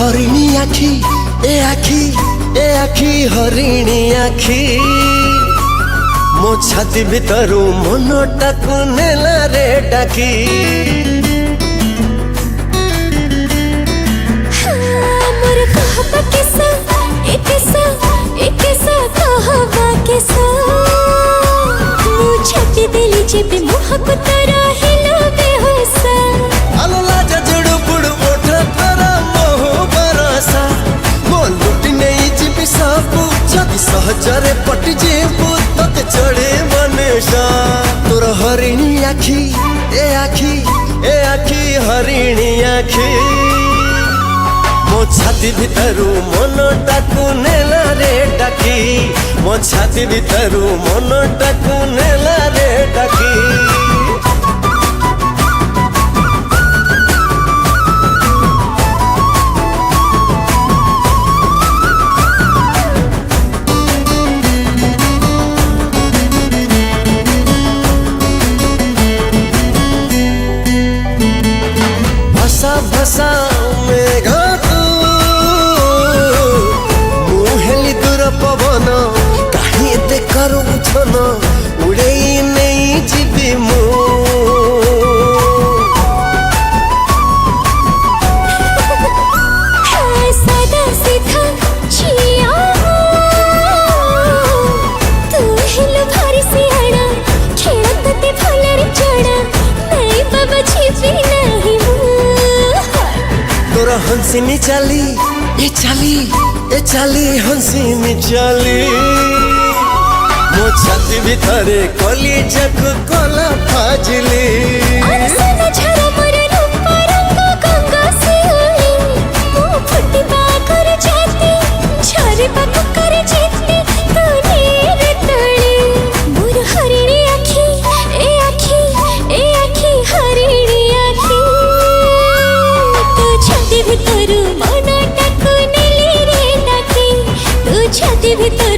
हरिणी आखी ए आखी ए आखी हरिणी आखी मो छाती भितरू मनटाकू नेला रे डाकी सहजरे पटी जीबू तते चढ़े मनेशा तोर हरिणी आखी ए आखी ए आखी हरिणी आखी मो छाती भितरू मनटाकू नेला रे डाकी मो छाती भितरू मनटाकू नेला रे डाकी भाषा मेघा तू मुहेली दूर पवन कहीं एते करू छन उड़े नहीं जीवी मु सदा सीधा छिया तू हिल भारी सियाना खेलत ते फलर चढ़ा नहीं बाबा छिपी नहीं तोर हंसिनी चाली ए चाली हंसिनी चाली मो छाती भितरे कली जग कला फाजली छाती भितर